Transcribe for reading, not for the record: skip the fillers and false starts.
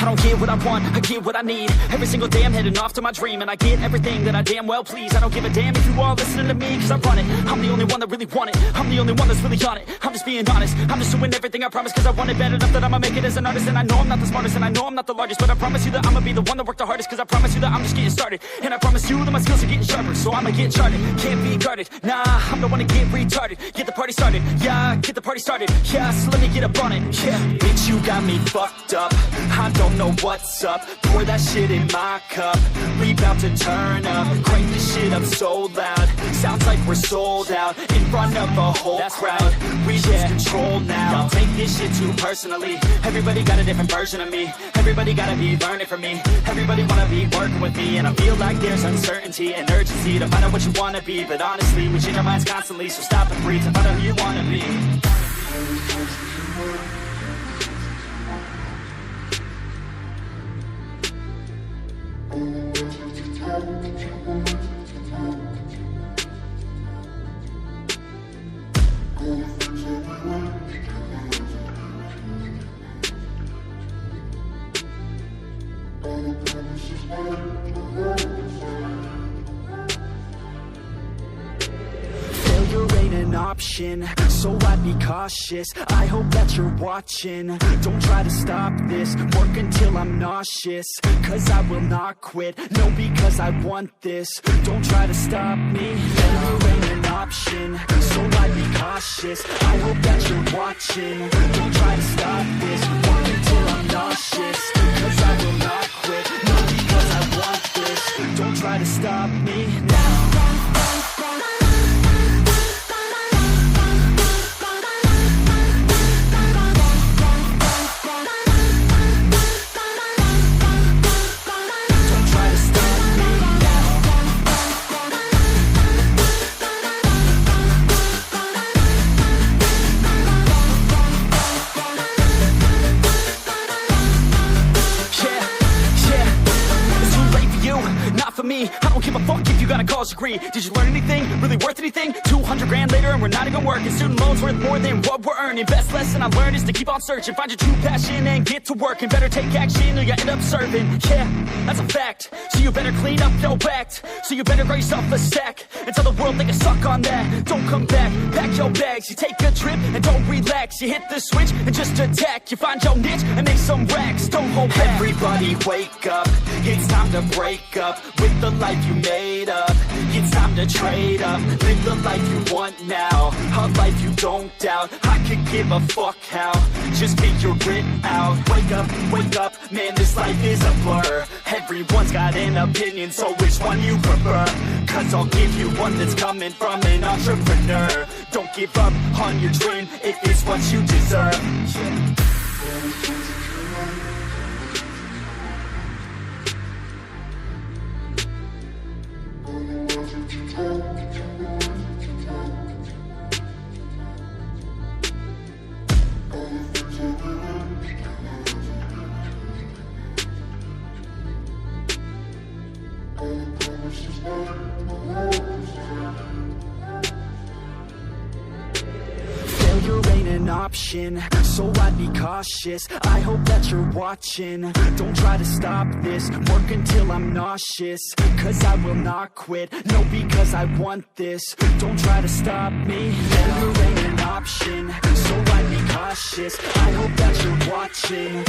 I don't get what I want, I get what I need. Every single day I'm heading off to my dream, and I get everything that I damn well please. I don't give a damn if you all listening to me, cause I run it. I'm the only one that really want it, I'm the only one that's really on it. I'm just being honest, I'm just doing everything I promise, cause I want it bad enough that I'ma make it as an artist. And I know I'm not the smartest, and I know I'm not the largest, but I promise you that I'ma be the one that worked the hardest. Cause I promise you that I'm just getting started, and I promise you that my skills are getting sharper. So I'ma get charted, can't be guarded. Nah, I'm the one to get retarded. Get the party started, yeah, get the party started. Yeah, so let me get up on it, yeah. Bitch, you got me fucked up, I don't know what's up. Pour that shit in my cup, we bout to turn up. Crank this shit up so loud, sounds like we're sold out. In front of a whole crowd, we lose control now. Y'all take this shit too personally, everybody got a different version of me. Everybody gotta be learning from me, everybody wanna be working with me. And I feel like there's uncertainty and urgency to find out what you wanna be. But honestly, we change our minds constantly, so stop and breathe to find out who you wanna be. Failure ain't an option, so I'd be cautious. I hope that you're watching, don't try to stop this. Work until I'm nauseous, cause I will not quit. No, because I want this, don't try to stop me. Failure ain't an option, so I'd be cautious. I hope that you're watching, don't try to stop this. Work until I'm nauseous, cause I will not quit. No, because I want this, don't try to stop me now. Me, I don't give a fuck if you got a college degree. Did you learn anything? Really worth anything? 200 grand later and we're not even working. Student loans worth more than what we're earning. Best lesson I learned is to keep on searching. Find your true passion and get to work. And better take action or you end up serving. Yeah, that's a fact. So you better clean up your act. So you better grab yourself a sack and tell the world they can suck on that. Don't come back, pack your bags. You take a trip and don't relax. You hit the switch and just attack. You find your niche and make some racks. Don't hold back. Everybody wake up, it's time to break up with the life you made up. It's time to trade up, live the life you want now, a life you don't doubt. I could give a fuck how, just figure it out. Wake up, man, this life is a blur. Everyone's got an opinion, so which one you prefer? Cause I'll give you one that's coming from an entrepreneur. Don't give up on your dream, it is what you deserve. Failure ain't an option, so I'd be cautious. I hope that you're watching, don't try to stop this. Work until I'm nauseous, cause I will not quit. No, because I want this, don't try to stop me. Failure ain't an option, so I'd be cautious. I hope that you're watching,